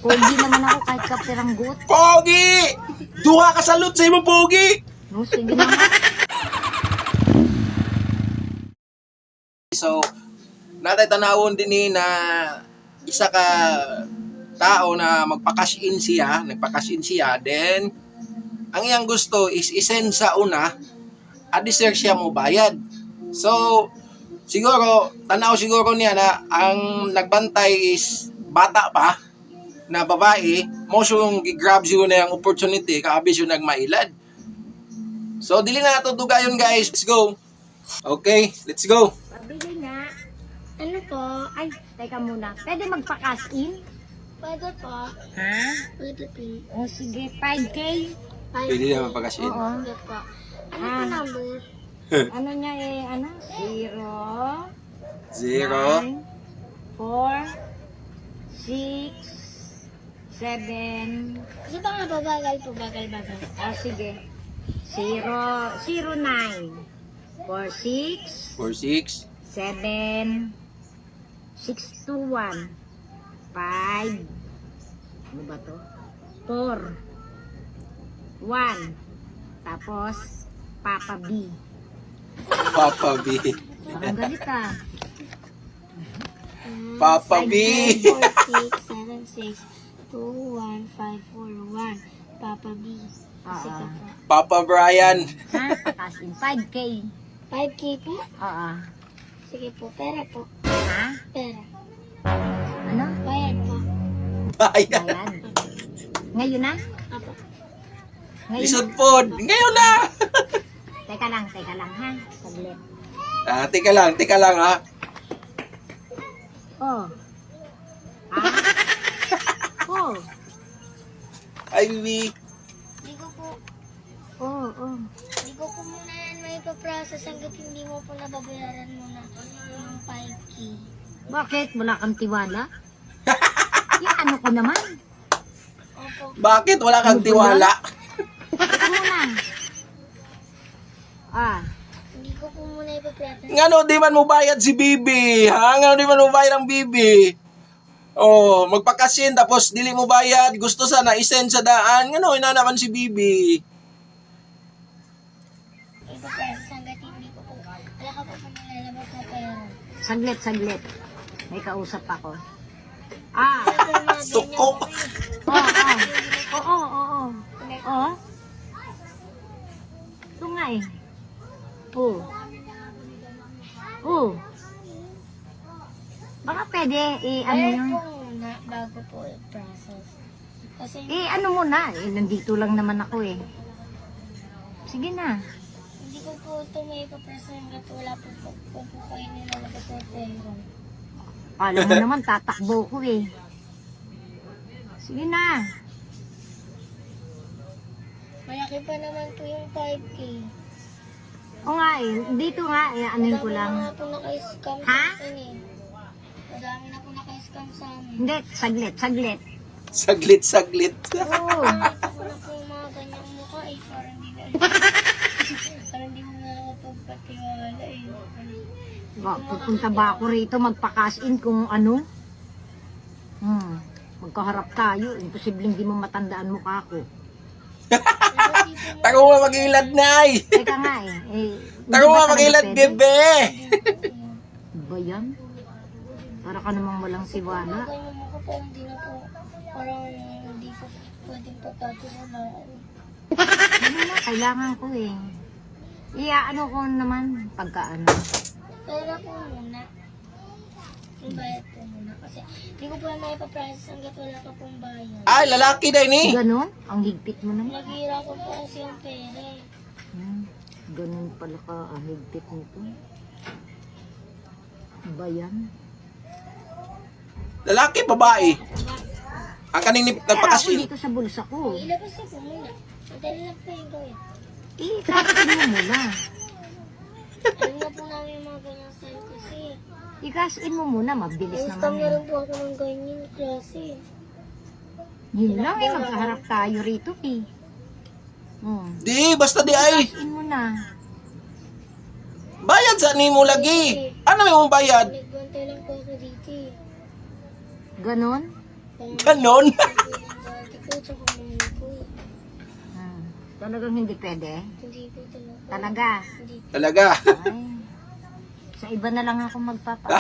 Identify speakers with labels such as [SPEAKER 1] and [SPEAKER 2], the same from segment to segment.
[SPEAKER 1] Pogi naman ako kahit kapiranggot.
[SPEAKER 2] Pogi! Duha ka salute sa imo, Pogi!
[SPEAKER 1] No, sige naman.
[SPEAKER 2] So, natay tanawon din ni na isa ka tao na magpa-cash in siya, nagpa-cash in siya, then ang iyang gusto is isend sa una, adisir siya mo bayad. So, siguro, tanaw siguro niya na ang nagbantay is bata pa, na babae, mo siyang gigrab siya na yung opportunity, kaabis yung nagmailad. So, dili na nato dugayon guys. Let's go. Okay, let's go.
[SPEAKER 1] Pabili nga. Ano po? Ay, teka muna. Pwede magpa-cash in?
[SPEAKER 3] Pwede po.
[SPEAKER 1] Ha?
[SPEAKER 3] Pwede po.
[SPEAKER 1] O sige, 5K?
[SPEAKER 2] Pwede naman pag-cash in.
[SPEAKER 1] Oo.
[SPEAKER 3] Pwede po. Ano po number?
[SPEAKER 1] Ano niya eh, ano?
[SPEAKER 2] 0,
[SPEAKER 1] 4, 6, 7.
[SPEAKER 3] Kasi baka babagal po, bagal.
[SPEAKER 1] Ah, sige. 0, 09, 46,
[SPEAKER 2] 4, 6,
[SPEAKER 1] 7, 621, 5, ano ba to? 4, 1, tapos Papa B.
[SPEAKER 2] Papa B.
[SPEAKER 1] Parang galit ah.
[SPEAKER 2] Papa B.
[SPEAKER 3] 4, 6, 7, 6, 2, 1, 5, 4, 1. Papa B. Kasi
[SPEAKER 1] Oo.
[SPEAKER 3] ka po.
[SPEAKER 2] Papa Brian.
[SPEAKER 1] Ha? Cash in 5K.
[SPEAKER 3] 5K po?
[SPEAKER 1] Oo.
[SPEAKER 3] Sige po, pera po.
[SPEAKER 1] Ha?
[SPEAKER 3] Pera.
[SPEAKER 1] Ano?
[SPEAKER 3] Bayad po.
[SPEAKER 2] Bayan.
[SPEAKER 1] Ayan. Ngayon na?
[SPEAKER 3] Apo.
[SPEAKER 1] Ngayon
[SPEAKER 2] Lisod
[SPEAKER 1] na?
[SPEAKER 2] pod. Ngayon na.
[SPEAKER 1] Teka lang ha. Saglit.
[SPEAKER 2] Tika lang ha.
[SPEAKER 1] Oh. Ha? Oh.
[SPEAKER 2] Ay, Bibi.
[SPEAKER 3] Hindi ko po,
[SPEAKER 1] Oh, oh.
[SPEAKER 3] hindi ko po muna yan may paprocess hanggat hindi mo po nababayaran muna yung 5K.
[SPEAKER 1] Bakit? Wala kang tiwala? Yung ano ko naman?
[SPEAKER 3] Opo.
[SPEAKER 2] Bakit wala kang tiwala?
[SPEAKER 1] Teka muna. Ah.
[SPEAKER 3] Hindi ko po muna ipaprocess.
[SPEAKER 2] Ngano di man mo bayad si Bibi? Ha? Ngano di man mo bayad ang Bibi? Oh, magpakasin tapos dili mo bayad, gusto sana i-send sa daan. Ngano inanaman si Bibi?
[SPEAKER 3] Ipaprocess hanggat hindi ko po. Wala ka po po nilalabas na pera.
[SPEAKER 1] Saglit. May kausap ako. Ah.
[SPEAKER 2] Suko.
[SPEAKER 1] Oo. Oo. Ito nga eh. Oo. Oo. Baka pwede ano
[SPEAKER 3] Bayad
[SPEAKER 1] yun?
[SPEAKER 3] po muna bago po i-process. Kasi
[SPEAKER 1] Ano muna? Nandito lang naman ako eh. Sige na.
[SPEAKER 3] hindi ko po ito may ipaprocess hanggat wala po kayo nilalabas na pera.
[SPEAKER 1] Alam mo naman, tatakbo ko eh. Sige na.
[SPEAKER 3] Malaki pa naman po yung 5K.
[SPEAKER 1] O nga eh, dito nga eh, anuin ko
[SPEAKER 3] Madami
[SPEAKER 1] lang.
[SPEAKER 3] na nga po naka-scam sa
[SPEAKER 1] Ha?
[SPEAKER 3] akin eh. Madami na po naka-scam sa amin.
[SPEAKER 1] Hindi, saglit.
[SPEAKER 2] Saglit.
[SPEAKER 1] Oo.
[SPEAKER 3] Nakita ko na po yung mga ganyang mukha eh. Parang hindi mo na nakapagpatiwala eh.
[SPEAKER 1] Pupunta ba ako rito magpa-cash in kung ano? Magkaharap tayo. Imposibleng di mo matandaan mukha ko.
[SPEAKER 2] Tago mo magilad, Nay.
[SPEAKER 1] Teka nga eh.
[SPEAKER 2] Tago
[SPEAKER 1] hindi ba
[SPEAKER 2] mo
[SPEAKER 1] talaga
[SPEAKER 2] magilad,
[SPEAKER 1] pwede?
[SPEAKER 2] Bebe.
[SPEAKER 1] Ba yan? Para ka namang walang siwala.
[SPEAKER 3] Ganyang mukha po hindi na po. Parang hindi po pwedeng papatiwalaan.
[SPEAKER 1] Ano na, kailangan ko eh. Ano ko naman pagka ano.
[SPEAKER 3] Pera po muna. Yung bayad po muna. Kasi hindi ko po na ipaprocess hanggat wala ka pong bayad.
[SPEAKER 2] Ay, lalaki din eh.
[SPEAKER 1] Ganon? Ang higpit mo naman.
[SPEAKER 3] Naghihirapan po kasi yung pera eh.
[SPEAKER 1] Ganon pala ka ang higpit nito. Ba yan?
[SPEAKER 2] Lalaki, babae. Ang kanini
[SPEAKER 1] Pero ako
[SPEAKER 2] nagpakasin.
[SPEAKER 1] dito sa bulsa ko.
[SPEAKER 3] Ilabas na po muna. Madali lang po yung gawin.
[SPEAKER 1] I-cash in mo muna.
[SPEAKER 3] Alam na po namin yung mga ganyang style kasi.
[SPEAKER 1] I-cash in mo muna, mabilis
[SPEAKER 3] Ay, scam
[SPEAKER 1] naman.
[SPEAKER 3] na
[SPEAKER 1] eh.
[SPEAKER 3] rin po ako ng ganyan klase.
[SPEAKER 1] Yun lang eh, magkaharap tayo rito eh.
[SPEAKER 2] Di, basta di ay.
[SPEAKER 1] Cash in mo na.
[SPEAKER 2] Bayad sa nimo lagi. Ano yung bayad?
[SPEAKER 3] Nagbantay lang po ako dito eh.
[SPEAKER 1] Ganon?
[SPEAKER 2] Ganon.
[SPEAKER 3] Sabi ng dati ko, tsaka mami ko.
[SPEAKER 1] Talagang hindi pwede?
[SPEAKER 3] Hindi po talaga.
[SPEAKER 1] Talaga?
[SPEAKER 3] Hindi po.
[SPEAKER 2] Talaga.
[SPEAKER 1] Ay. Sa iba na lang ako magpapaano.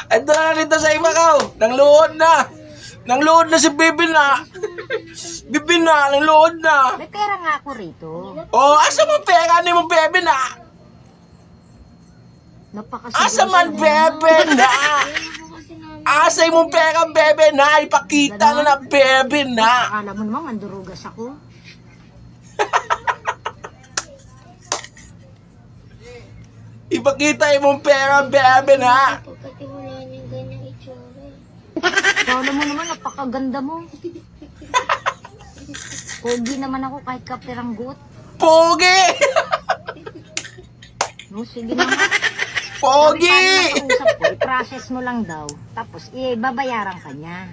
[SPEAKER 2] Ando na rito sa iba ka. Nang luhod na. Nang luhod na si Bibi na. Bibi na, nang luhod na.
[SPEAKER 1] May pera nga ako rito.
[SPEAKER 2] Oh, asa mo pera ni mo Bibi na?
[SPEAKER 1] Napakasiguro.
[SPEAKER 2] Asa man Bibi na?
[SPEAKER 3] Kaya po kasi namin.
[SPEAKER 2] Asa mo pera Bibi na? Ipakita na na Bibi na.
[SPEAKER 1] Akala mo naman mandurugas ako.
[SPEAKER 2] Ipakita mo pera Bibi na.
[SPEAKER 3] Pagkatiwalaan yung ganyang itsura.
[SPEAKER 1] Akala mo naman napakaganda mo. Pogi naman ako kahit kapiranggot.
[SPEAKER 2] Pogi!
[SPEAKER 1] No, sige naman.
[SPEAKER 2] Pogi!
[SPEAKER 1] Usap ko, i-process mo lang daw. Tapos, babayaran ka niya.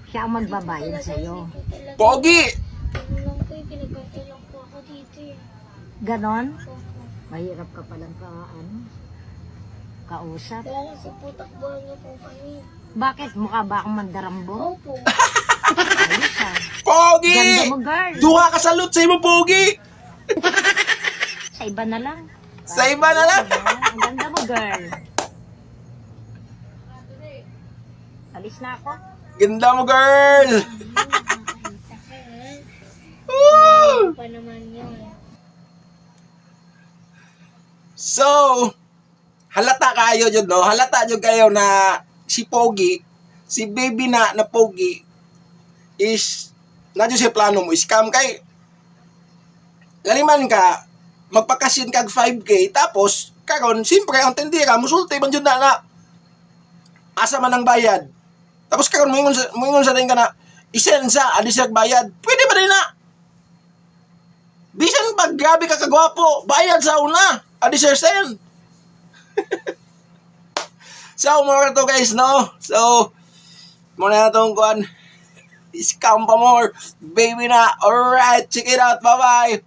[SPEAKER 1] Siya ang magbabayad sa'yo.
[SPEAKER 2] Pogi!
[SPEAKER 3] Ano lang po, pinagkantay lang po ako dito eh.
[SPEAKER 1] Ganon?
[SPEAKER 3] Opo.
[SPEAKER 1] Mahirap ka palang kausap.
[SPEAKER 3] Kaya kasi po takbuhan niyo po kami.
[SPEAKER 1] Bakit? Mukha ba akong mandarambo?
[SPEAKER 3] Opo.
[SPEAKER 1] Ayos ah.
[SPEAKER 2] Pogi!
[SPEAKER 1] Ganda mo, girl.
[SPEAKER 2] Duha ka salute sa imo Pogi!
[SPEAKER 1] Sa iba na lang.
[SPEAKER 2] Sa iba na lang.
[SPEAKER 1] Ang ganda mo, girl. Alis na ako.
[SPEAKER 2] Ganda mo girl!
[SPEAKER 3] Nakakita ka eh.
[SPEAKER 2] Woo!
[SPEAKER 3] Ano pa naman yun?
[SPEAKER 2] So, halata kayo dyan, no? Halata dyan kayo na si Pogi, si baby na Pogi, is, na dyan siya plano mo, scam kay, laliman ka, magpakasin kag 5K, tapos, karon siyempre, ang tindira, musulti man dyan na, asa man ang bayad. Tapos karon moingon sa rin ka na, isensa, adi siya bayad. Pwede ba rin na? Bisan pag grabe ka kagwapo, bayad sa una. Adi siya send. So, more to guys, no? So, muna na itong kuhan. Scam pa more. Baby na. Alright, check it out. Bye-bye.